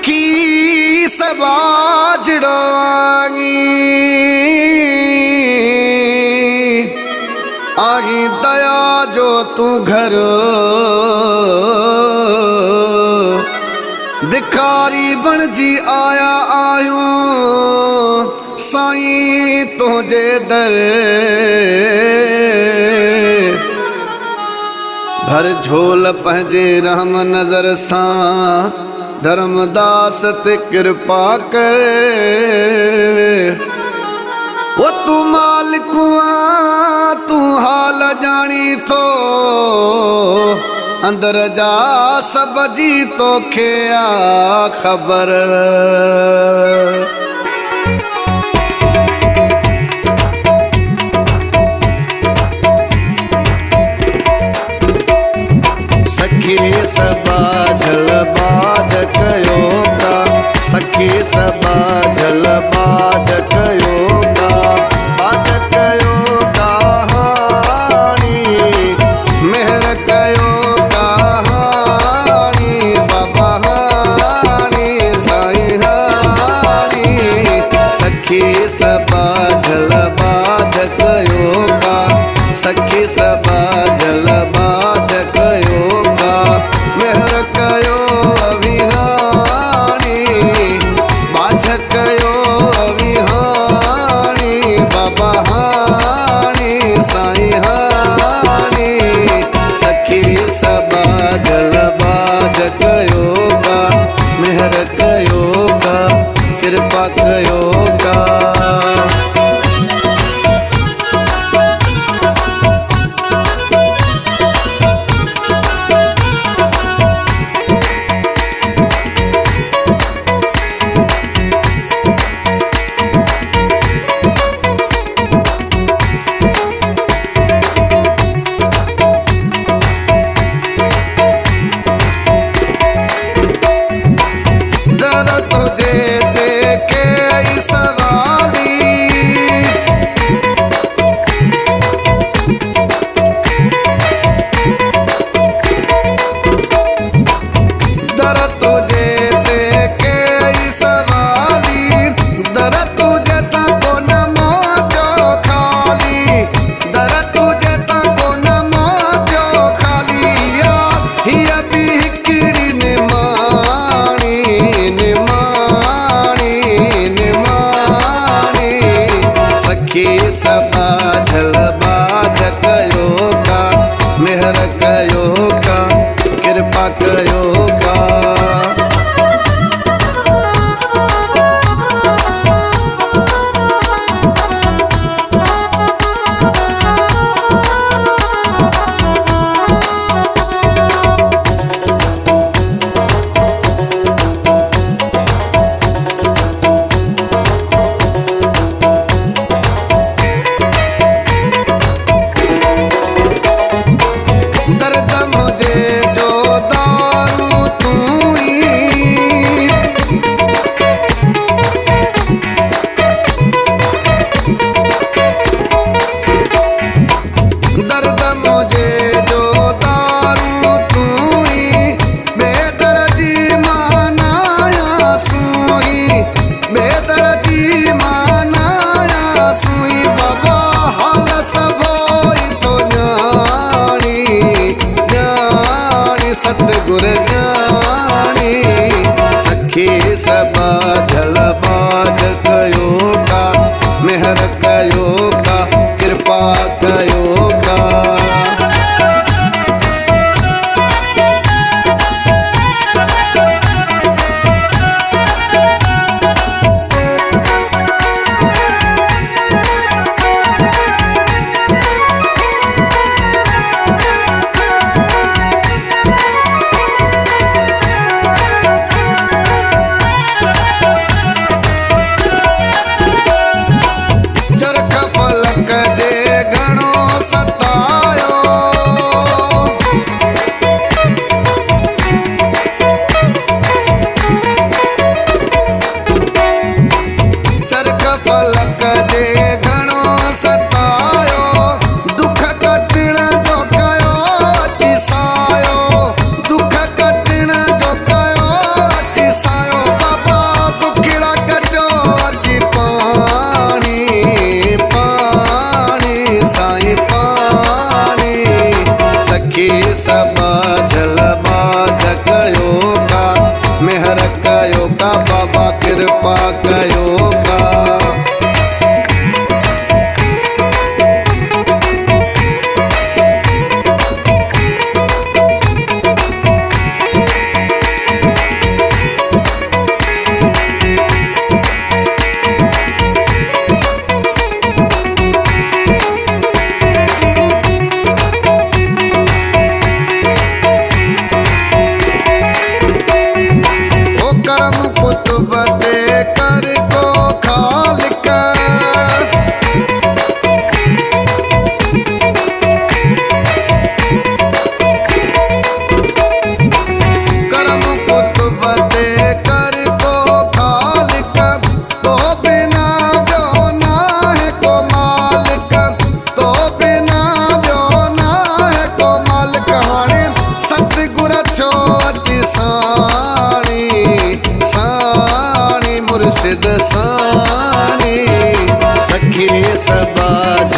सखी सबाजड़ागी आगी दया जो तू घर भिखारी बन जी आया आयो साईं तुझे दर भर झोल पंहिंजे रहम नज़र सां धर्मदास ते कृपा कर वो तू मालिक तू हाल जानी थो अंदर जा सब जी तोखे आ ख़बर सखी सबा झल बाज कयो का सखी सबा झल बाज कयो का बाज कयो का हाणी मेहर कयो का हाणी बाबा हाणी साईं हाणी सखी सबा झल बाज कयो का सखी सबा झल बाज कयो मेहर कयो अविहाणी बाझ कयो अविहाणी बाबा हाणी साईं हाणी सखी सबा जल बाझ कयो का मेहर कयो का कृपा कयो का तुझे देखे सवाली दर तुझे देखे सवाली दर तुझे तको न मोजो खाली दर तुझे तको न मोजो खाली हिया भी हिकिड़ी ने सखी सबा झल बाझ कयो का मेहर कयो का कृपा कयो का दर्द मुझे जो दारू तू ही दर्द मुझे जो दारू तू ही बेदर्दी मानाया सुई बेदर्दी मानाया सुई बाबा हाल सब तो सतगुर ज्ञानी सखी सबा झल बाज कयो का मेहर कयो का कृपा कयो का कयो का बाबा कृपा कयो का। कर को खालिक करम कुतुब दे कर को खालिक, तो बिना जो ना है को मालिक, तो बिना जो ना है को मालिक। हाणे सतगुर छो अची साणी मुर्शिद साणी सखी सबाज